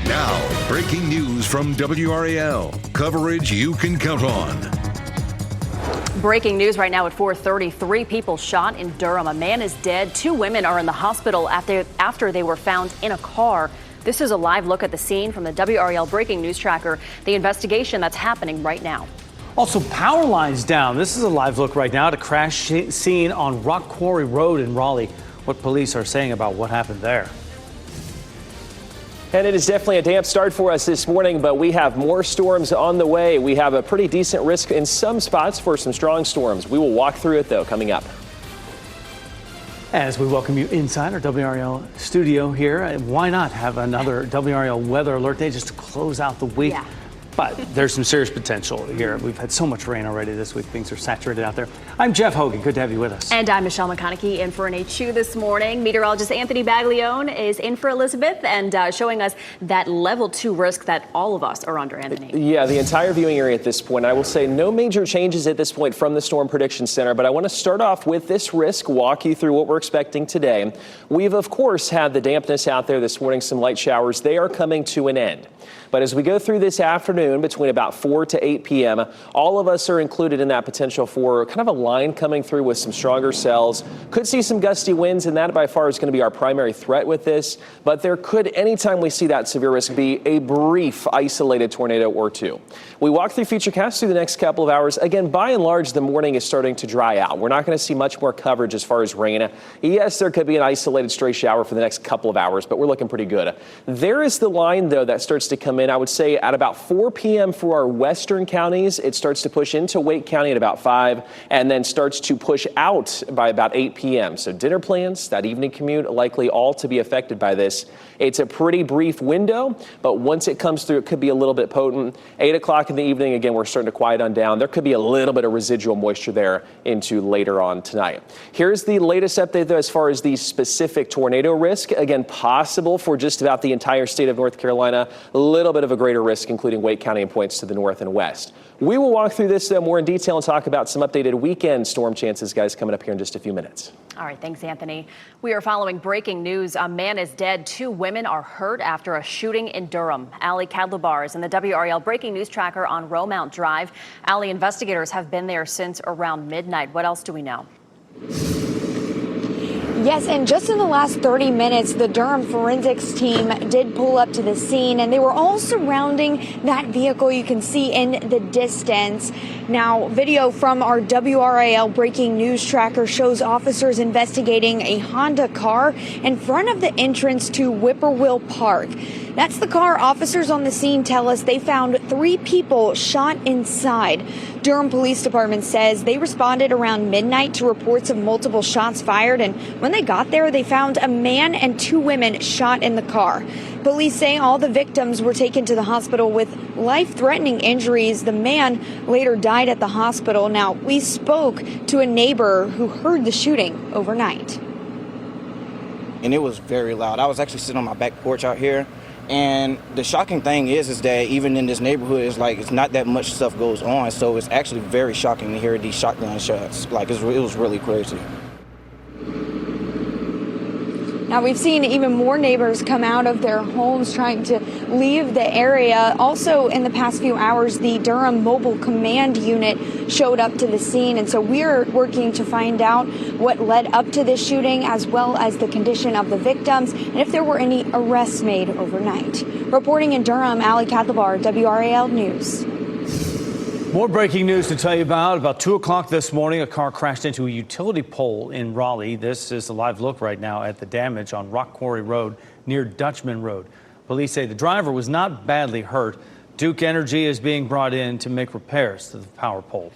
Now, breaking news from WRAL. Coverage you can count on. Breaking news right now at 4:30. 3 people shot in Durham. A man is dead. 2 women are in the hospital after they were found in a car. This is a live look at the scene from the WRAL Breaking News Tracker, the investigation that's happening right now. Also, power lines down. This is a live look right now at a crash scene on Rock Quarry Road in Raleigh. What police are saying about what happened there. And it is definitely a damp start for us this morning, but we have more storms on the way. We have a pretty decent risk in some spots for some strong storms. We will walk through it, though, coming up. As we welcome you inside our WRAL studio here, why not have another WRAL weather alert day just to close out the week? Yeah. But there's some serious potential here. We've had so much rain already this week. Things are saturated out there. I'm Jeff Hogan. Good to have you with us. And I'm Michelle McConaughey in for an HU this morning. Meteorologist Anthony Baglione is in for Elizabeth and showing us that level 2 risk that all of us are under, Anthony. Yeah, the entire viewing area at this point. I will say no major changes at this point from the Storm Prediction Center, but I want to start off with this risk, walk you through what we're expecting today. We've, of course, had the dampness out there this morning, some light showers. They are coming to an end. But as we go through this afternoon between about 4 to 8 p.m., all of us are included in that potential for kind of a line coming through with some stronger cells. Could see some gusty winds, and that by far is going to be our primary threat with this. But there could, anytime we see that severe risk, be a brief isolated tornado or two. We walk through Futurecast through the next couple of hours. Again, by and large, the morning is starting to dry out. We're not going to see much more coverage as far as rain. Yes, there could be an isolated stray shower for the next couple of hours, but we're looking pretty good. There is the line, though, that starts to come in, I would say, at about 4 p.m. for our western counties. It starts to push into Wake County at about 5 and then starts to push out by about 8 p.m. So dinner plans, that evening commute, likely all to be affected by this. It's a pretty brief window, but once it comes through, it could be a little bit potent. 8 o'clock in the evening, again, we're starting to quiet on down. There could be a little bit of residual moisture there into later on tonight. Here's the latest update, though, as far as the specific tornado risk. Again, possible for just about the entire state of North Carolina. A little bit of a greater risk, including Wake County and points to the north and west. We will walk through this more in detail and talk about some updated weekend storm chances, guys, coming up here in just a few minutes. All right, thanks, Anthony. We are following breaking news. A man is dead. 2 women are hurt after a shooting in Durham. Allie Kadlubar is in the WRAL Breaking News Tracker on Romount Drive. Allie, investigators have been there since around midnight. What else do we know? Yes, and just in the last 30 minutes, the Durham forensics team did pull up to the scene, and they were all surrounding that vehicle you can see in the distance. Now, video from our WRAL Breaking News Tracker shows officers investigating a Honda car in front of the entrance to Whippoorwill Park. That's the car officers on the scene tell us they found 3 people shot inside. Durham Police Department says they responded around midnight to reports of multiple shots fired, and when they got there, they found a man and 2 women shot in the car. Police say all the victims were taken to the hospital with life-threatening injuries. The man later died at the hospital. Now, we spoke to a neighbor who heard the shooting overnight. And it was very loud. I was actually sitting on my back porch out here. And the shocking thing is that even in this neighborhood, it's not that much stuff goes on. So it's actually very shocking to hear these shotgun shots. It was really crazy. Now, we've seen even more neighbors come out of their homes trying to leave the area. Also, in the past few hours, the Durham Mobile Command Unit showed up to the scene. And so we're working to find out what led up to this shooting, as well as the condition of the victims and if there were any arrests made overnight. Reporting in Durham, Allie Kadlubar, WRAL News. More breaking news to tell you about. About 2 o'clock this morning, a car crashed into a utility pole in Raleigh. This is a live look right now at the damage on Rock Quarry Road near Dutchman Road. Police say the driver was not badly hurt. Duke Energy is being brought in to make repairs to the power pole.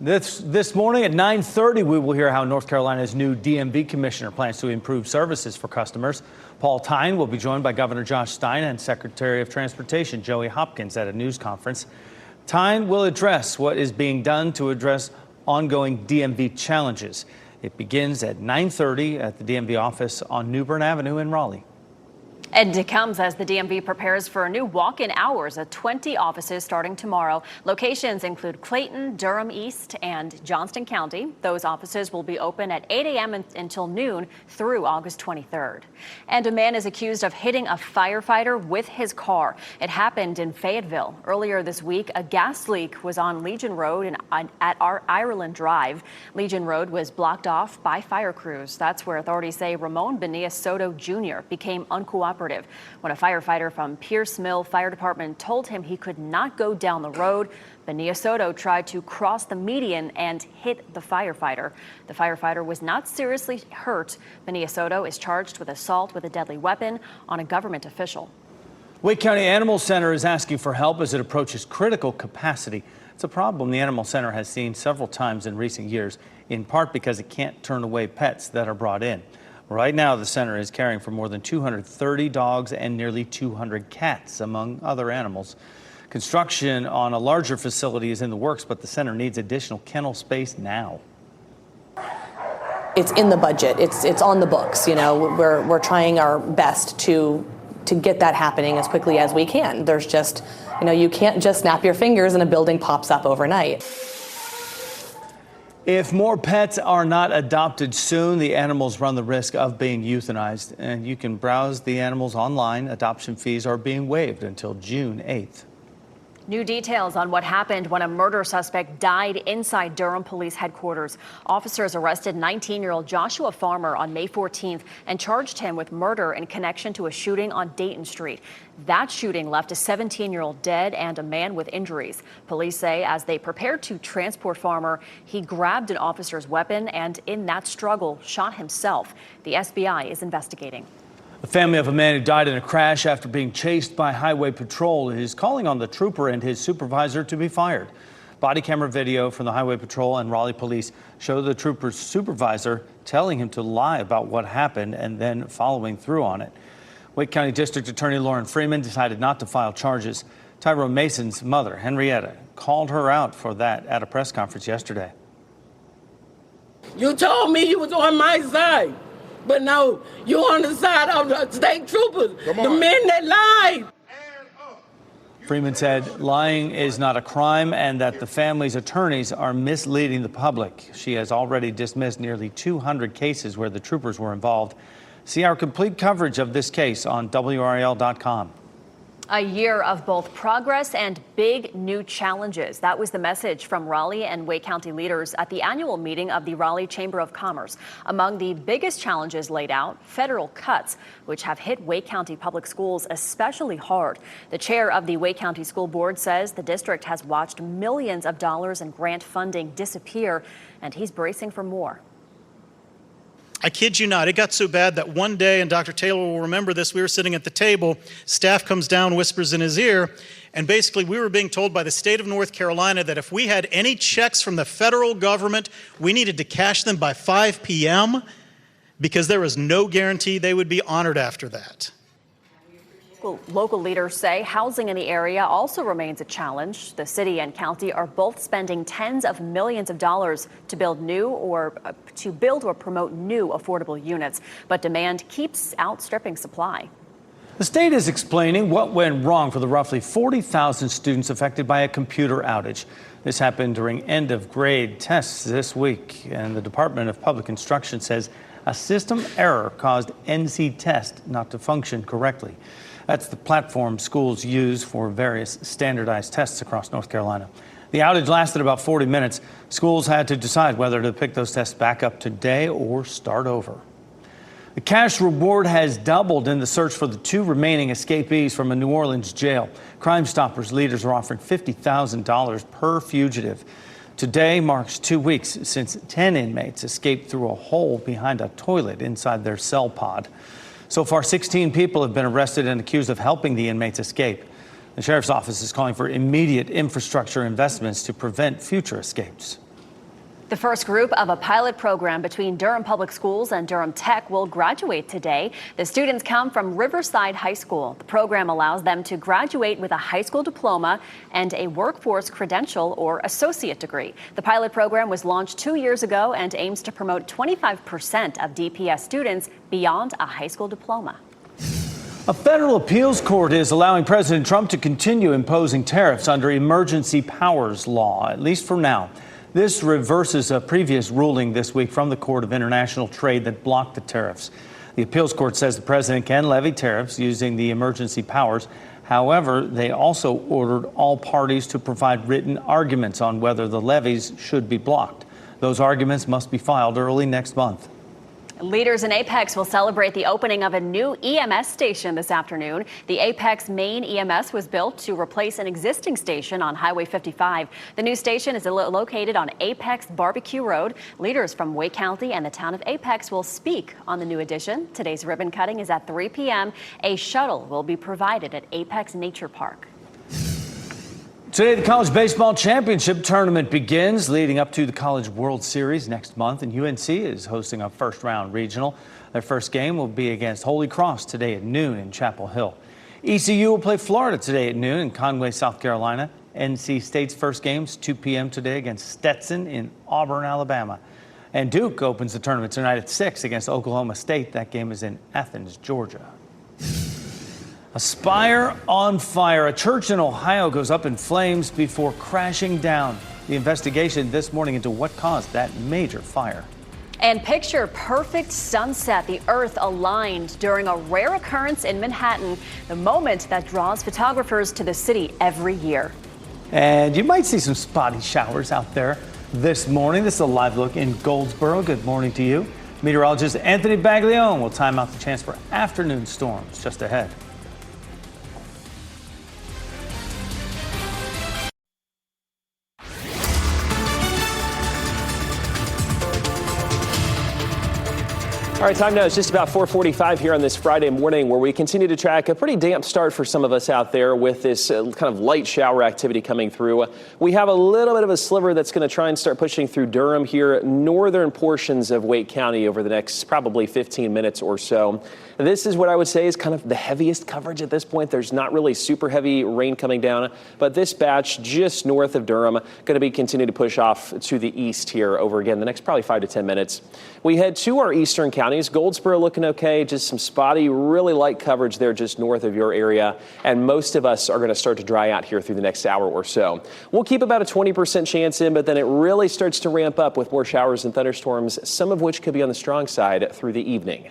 This morning at 9:30, we will hear how North Carolina's new DMV commissioner plans to improve services for customers. Paul Tyne will be joined by Governor Josh Stein and Secretary of Transportation Joey Hopkins at a news conference. Tyne will address what is being done to address ongoing DMV challenges. It begins at 9:30 at the DMV office on New Bern Avenue in Raleigh. And it comes as the DMV prepares for new walk-in hours at 20 offices starting tomorrow. Locations include Clayton, Durham East, and Johnston County. Those offices will be open at 8 a.m. until noon through August 23rd. And a man is accused of hitting a firefighter with his car. It happened in Fayetteville. Earlier this week, a gas leak was on Legion Road at Ireland Drive. Legion Road was blocked off by fire crews. That's where authorities say Ramon Benilla Soto Jr. became uncooperative when a firefighter from Pierce Mill Fire Department told him he could not go down the road. Benilla Soto tried to cross the median and hit the firefighter. The firefighter was not seriously hurt. Benilla Soto is charged with assault with a deadly weapon on a government official. Wake County Animal Center is asking for help as it approaches critical capacity. It's a problem the Animal Center has seen several times in recent years, in part because it can't turn away pets that are brought in. Right now, the center is caring for more than 230 dogs and nearly 200 cats, among other animals. Construction on a larger facility is in the works, but the center needs additional kennel space now. It's in the budget. It's on the books. You know, we're trying our best to get that happening as quickly as we can. There's just, you know, you can't just snap your fingers and a building pops up overnight. If more pets are not adopted soon, the animals run the risk of being euthanized. And you can browse the animals online. Adoption fees are being waived until June 8th. New details on what happened when a murder suspect died inside Durham Police Headquarters. Officers arrested 19-year-old Joshua Farmer on May 14th and charged him with murder in connection to a shooting on Dayton Street. That shooting left a 17-year-old dead and a man with injuries. Police say as they prepared to transport Farmer, he grabbed an officer's weapon and in that struggle shot himself. The SBI is investigating. The family of a man who died in a crash after being chased by Highway Patrol is calling on the trooper and his supervisor to be fired. Body camera video from the Highway Patrol and Raleigh Police show the trooper's supervisor telling him to lie about what happened and then following through on it. Wake County District Attorney Lauren Freeman decided not to file charges. Tyrone Mason's mother, Henrietta, called her out for that at a press conference yesterday. You told me you was on my side. But no, you're on the side of the state troopers, the men that lied. Freeman said lying is not a crime and that the family's attorneys are misleading the public. She has already dismissed nearly 200 cases where the troopers were involved. See our complete coverage of this case on WRAL.com. A year of both progress and big new challenges. That was the message from Raleigh and Wake County leaders at the annual meeting of the Raleigh Chamber of Commerce. Among the biggest challenges laid out, federal cuts, which have hit Wake County public schools especially hard. The chair of the Wake County School Board says the district has watched millions of dollars in grant funding disappear, and he's bracing for more. I kid you not, it got so bad that one day, and Dr. Taylor will remember this, we were sitting at the table, staff comes down, whispers in his ear, and basically we were being told by the state of North Carolina that if we had any checks from the federal government, we needed to cash them by 5 p.m. because there was no guarantee they would be honored after that. Local leaders say housing in the area also remains a challenge. The city and county are both spending tens of millions of dollars to build or promote new affordable units, but demand keeps outstripping supply. The state is explaining what went wrong for the roughly 40,000 students affected by a computer outage. This happened during end of grade tests this week, and the Department of Public Instruction says a system error caused NC Test not to function correctly. That's the platform schools use for various standardized tests across North Carolina. The outage lasted about 40 minutes. Schools had to decide whether to pick those tests back up today or start over. The cash reward has doubled in the search for the 2 remaining escapees from a New Orleans jail. Crime Stoppers leaders are offering $50,000 per fugitive. Today marks 2 weeks since 10 inmates escaped through a hole behind a toilet inside their cell pod. So far, 16 people have been arrested and accused of helping the inmates escape. The sheriff's office is calling for immediate infrastructure investments to prevent future escapes. The first group of a pilot program between Durham Public Schools and Durham Tech will graduate today. The students come from Riverside High School. The program allows them to graduate with a high school diploma and a workforce credential or associate degree. The pilot program was launched 2 years ago and aims to promote 25% of DPS students beyond a high school diploma. A federal appeals court is allowing President Trump to continue imposing tariffs under emergency powers law, at least for now. This reverses a previous ruling this week from the Court of International Trade that blocked the tariffs. The appeals court says the president can levy tariffs using the emergency powers. However, they also ordered all parties to provide written arguments on whether the levies should be blocked. Those arguments must be filed early next month. Leaders in Apex will celebrate the opening of a new EMS station this afternoon. The Apex main EMS was built to replace an existing station on Highway 55. The new station is located on Apex Barbecue Road. Leaders from Wake County and the town of Apex will speak on the new addition. Today's ribbon cutting is at 3 p.m. A shuttle will be provided at Apex Nature Park. Today, the College Baseball Championship Tournament begins, leading up to the College World Series next month, and UNC is hosting a first-round regional. Their first game will be against Holy Cross today at noon in Chapel Hill. ECU will play Florida today at noon in Conway, South Carolina. NC State's first game is 2 p.m. today against Stetson in Auburn, Alabama. And Duke opens the tournament tonight at 6 against Oklahoma State. That game is in Athens, Georgia. A spire on fire. A church in Ohio goes up in flames before crashing down. The investigation this morning into what caused that major fire. And picture perfect sunset, the earth aligned during a rare occurrence in Manhattan, the moment that draws photographers to the city every year. And you might see some spotty showers out there this morning. This is a live look in Goldsboro. Good morning to you. Meteorologist Anthony Baglione will time out the chance for afternoon storms just ahead. All right, time now is just about 4:45 here on this Friday morning, where we continue to track a pretty damp start for some of us out there with this kind of light shower activity coming through. We have a little bit of a sliver that's going to try and start pushing through Durham here, northern portions of Wake County over the next probably 15 minutes or so. This is what I would say is kind of the heaviest coverage at this point. There's not really super heavy rain coming down, but this batch just north of Durham going to be continuing to push off to the east here over again the next probably 5 to 10 minutes. We head to our eastern counties. Goldsboro looking okay, just some spotty, really light coverage there just north of your area, and most of us are going to start to dry out here through the next hour or so. We'll keep about a 20% chance in, but then it really starts to ramp up with more showers and thunderstorms, some of which could be on the strong side through the evening.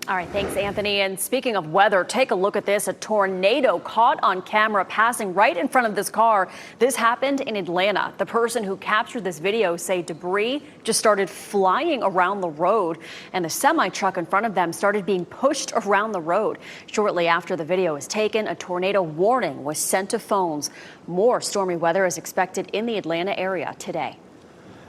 All right, thanks, Anthony. And speaking of weather, take a look at this. A tornado caught on camera passing right in front of this car. This happened in Atlanta. The person who captured this video say debris just started flying around the road, and the semi-truck in front of them started being pushed around the road. Shortly after the video was taken, a tornado warning was sent to phones. More stormy weather is expected in the Atlanta area today.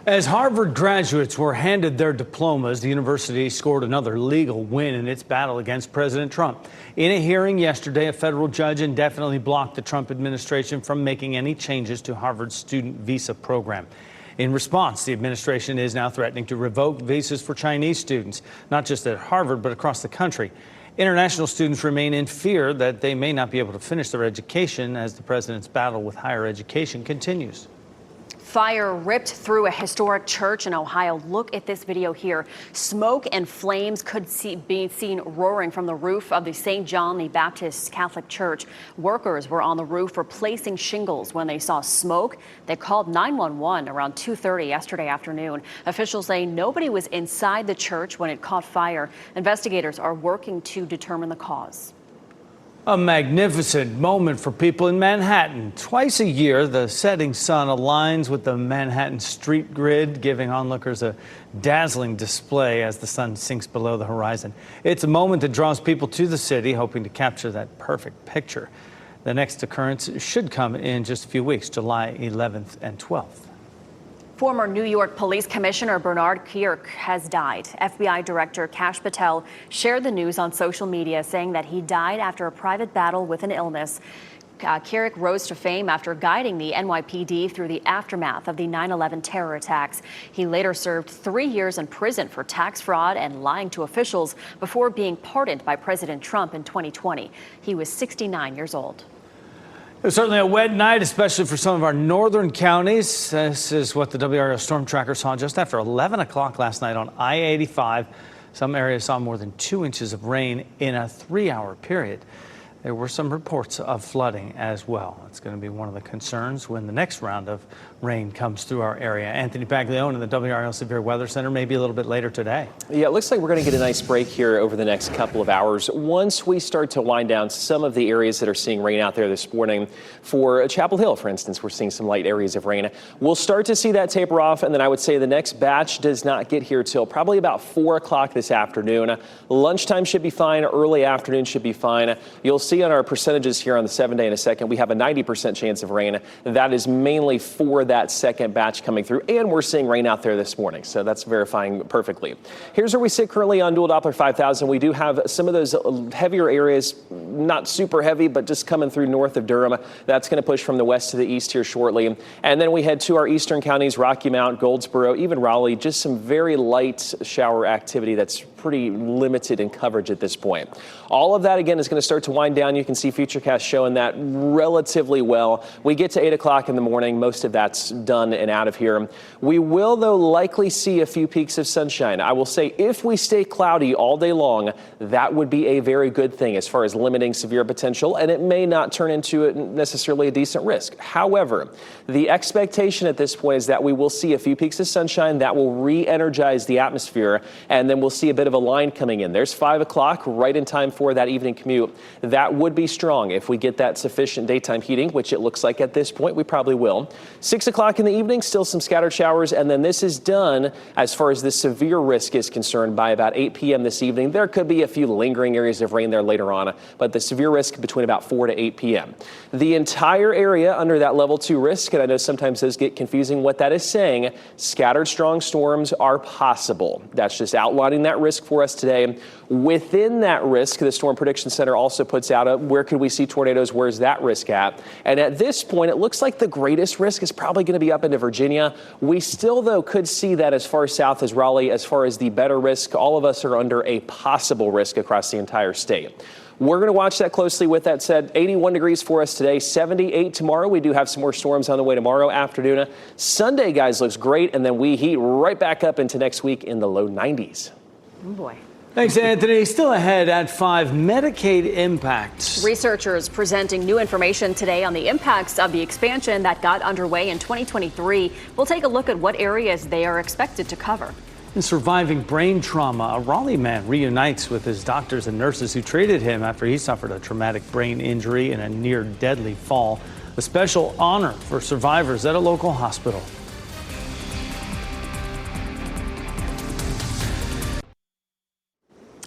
As Harvard graduates were handed their diplomas, the university scored another legal win in its battle against President Trump. In a hearing yesterday, a federal judge indefinitely blocked the Trump administration from making any changes to Harvard's student visa program. In response, the administration is now threatening to revoke visas for Chinese students, not just at Harvard, but across the country. International students remain in fear that they may not be able to finish their education as the president's battle with higher education continues. Fire ripped through a historic church in Ohio. Look at this video here. Smoke and flames could be seen roaring from the roof of the St. John the Baptist Catholic Church. Workers were on the roof replacing shingles when they saw smoke. They called 911 around 2:30 yesterday afternoon. Officials say nobody was inside the church when it caught fire. Investigators are working to determine the cause. A magnificent moment for people in Manhattan. Twice a year, the setting sun aligns with the Manhattan street grid, giving onlookers a dazzling display as the sun sinks below the horizon. It's a moment that draws people to the city, hoping to capture that perfect picture. The next occurrence should come in just a few weeks, July 11th and 12th. Former New York Police Commissioner Bernard Kerik has died. FBI Director Kash Patel shared the news on social media, saying that he died after a private battle with an illness. Kerik rose to fame after guiding the NYPD through the aftermath of the 9/11 terror attacks. He later served 3 years in prison for tax fraud and lying to officials before being pardoned by President Trump in 2020. He was 69 years old. It was certainly a wet night, especially for some of our northern counties. This is what the WRAL storm tracker saw just after 11 o'clock last night on I-85. Some areas saw more than 2 inches of rain in a 3-hour period. There were some reports of flooding as well. It's going to be one of the concerns when the next round of rain comes through our area. Anthony Paglione in the WRAL Severe Weather Center, maybe a little bit later today. Yeah, it looks like we're going to get a nice break here over the next couple of hours. Once we start to wind down some of the areas that are seeing rain out there this morning, for Chapel Hill, for instance, we're seeing some light areas of rain. We'll start to see that taper off, and then I would say the next batch does not get here till probably about 4 o'clock this afternoon. Lunchtime should be fine. Early afternoon should be fine. You'll see on our percentages here on the 7-day in a second, we have a 90% chance of rain. That is mainly for that second batch coming through, and we're seeing rain out there this morning, so that's verifying perfectly. Here's where we sit currently on Dual Doppler 5000. We do have some of those heavier areas, not super heavy, but just coming through north of Durham. That's going to push from the west to the east here shortly. And then we head to our eastern counties, Rocky Mount, Goldsboro, even Raleigh, just some very light shower activity that's pretty limited in coverage at this point. All of that, again, is going to start to wind down. You can see Futurecast showing that relatively well. We get to 8 o'clock in the morning. Most of that's done and out of here. We will, though, likely see a few peaks of sunshine. I will say if we stay cloudy all day long, that would be a very good thing as far as limiting severe potential, and it may not turn into necessarily a decent risk. However, the expectation at this point is that we will see a few peaks of sunshine that will re-energize the atmosphere, and then we'll see a bit of a line coming in. There's 5 o'clock, right in time for that evening commute. That would be strong if we get that sufficient daytime heating, which it looks like at this point we probably will. 6 o'clock in the evening, still some scattered showers, and then this is done as far as the severe risk is concerned by about 8 p.m. this evening. There could be a few lingering areas of rain there later on, but the severe risk between about 4 to 8 p.m. The entire area under that level 2 risk, and I know sometimes those get confusing, what that is saying, scattered strong storms are possible. That's just outlining that risk for us today. Within that risk, the Storm Prediction Center also puts out where could we see tornadoes, where's that risk at? And at this point, it looks like the greatest risk is probably going to be up into Virginia. We still, though, could see that as far south as Raleigh, as far as the better risk. All of us are under a possible risk across the entire state. We're going to watch that closely. With that said, 81 degrees for us today, 78 tomorrow. We do have some more storms on the way tomorrow afternoon. Sunday, guys, looks great, and then we heat right back up into next week in the low 90s. Oh, boy. Thanks, Anthony. Still ahead at 5, Medicaid impacts. Researchers presenting new information today on the impacts of the expansion that got underway in 2023. We'll take a look at what areas they are expected to cover. In surviving brain trauma, a Raleigh man reunites with his doctors and nurses who treated him after he suffered a traumatic brain injury in a near-deadly fall. A special honor for survivors at a local hospital.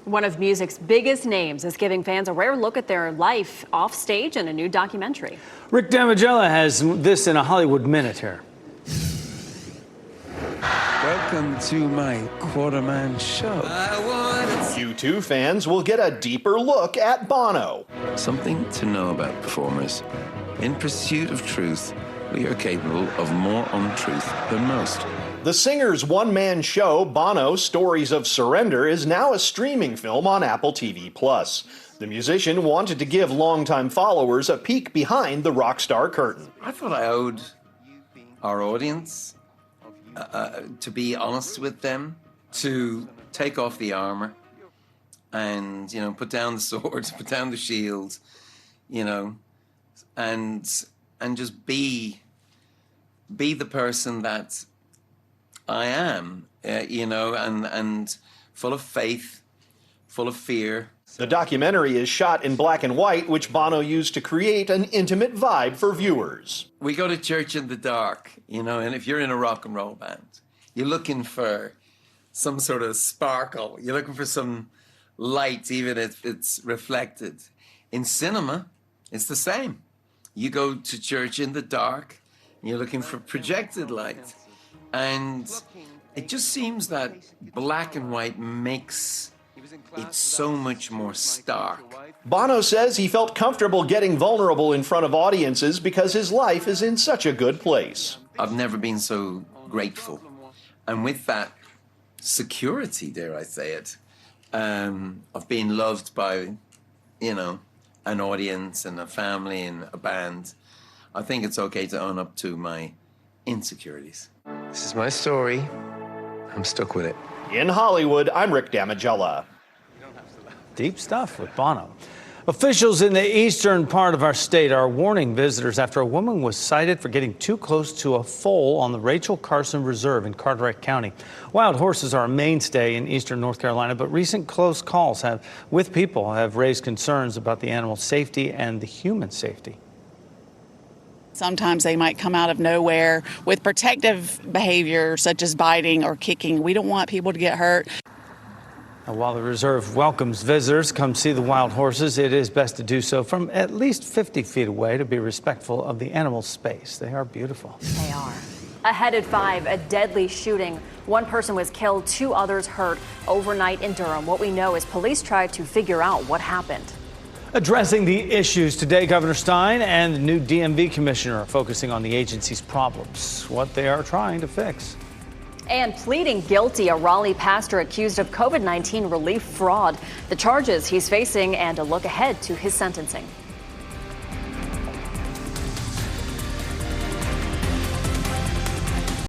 One of music's biggest names is giving fans a rare look at their life off stage in a new documentary. Rick Damigella has this in a Hollywood Minute here. Welcome to my Quarterman show. U2 fans will get a deeper look at Bono. Something to know about performers. In pursuit of truth, we are capable of more untruth than most. The singer's one-man show, Bono, Stories of Surrender, is now a streaming film on Apple TV+. The musician wanted to give longtime followers a peek behind the rock star curtain. I thought I owed our audience to be honest with them, to take off the armor and, put down the swords, put down the shields, and just be the person that I am, and full of faith, full of fear. The documentary is shot in black and white, which Bono used to create an intimate vibe for viewers. We go to church in the dark, and if you're in a rock and roll band, you're looking for some sort of sparkle. You're looking for some light, even if it's reflected. In cinema, it's the same. You go to church in the dark, and you're looking for projected light. And it just seems that black and white makes it so much more stark. Bono says he felt comfortable getting vulnerable in front of audiences because his life is in such a good place. I've never been so grateful. And with that security, dare I say it, of being loved by, an audience and a family and a band, I think it's okay to own up to my insecurities. This is my story. I'm stuck with it. In Hollywood, I'm Rick Damigella. Deep stuff with Bono. Officials in the eastern part of our state are warning visitors after a woman was cited for getting too close to a foal on the Rachel Carson Reserve in Carteret County. Wild horses are a mainstay in eastern North Carolina, but recent close calls with people have raised concerns about the animal's safety and the human safety. Sometimes they might come out of nowhere with protective behavior such as biting or kicking. We don't want people to get hurt. Now, while the reserve welcomes visitors come see the wild horses, it is best to do so from at least 50 feet away to be respectful of the animal's space. They are beautiful. They are. Ahead at 5, a deadly shooting. One person was killed, 2 others hurt overnight in Durham. What we know is police tried to figure out what happened. Addressing the issues today, Governor Stein and the new DMV commissioner are focusing on the agency's problems, what they are trying to fix. And pleading guilty, a Raleigh pastor accused of COVID-19 relief fraud. The charges he's facing and a look ahead to his sentencing.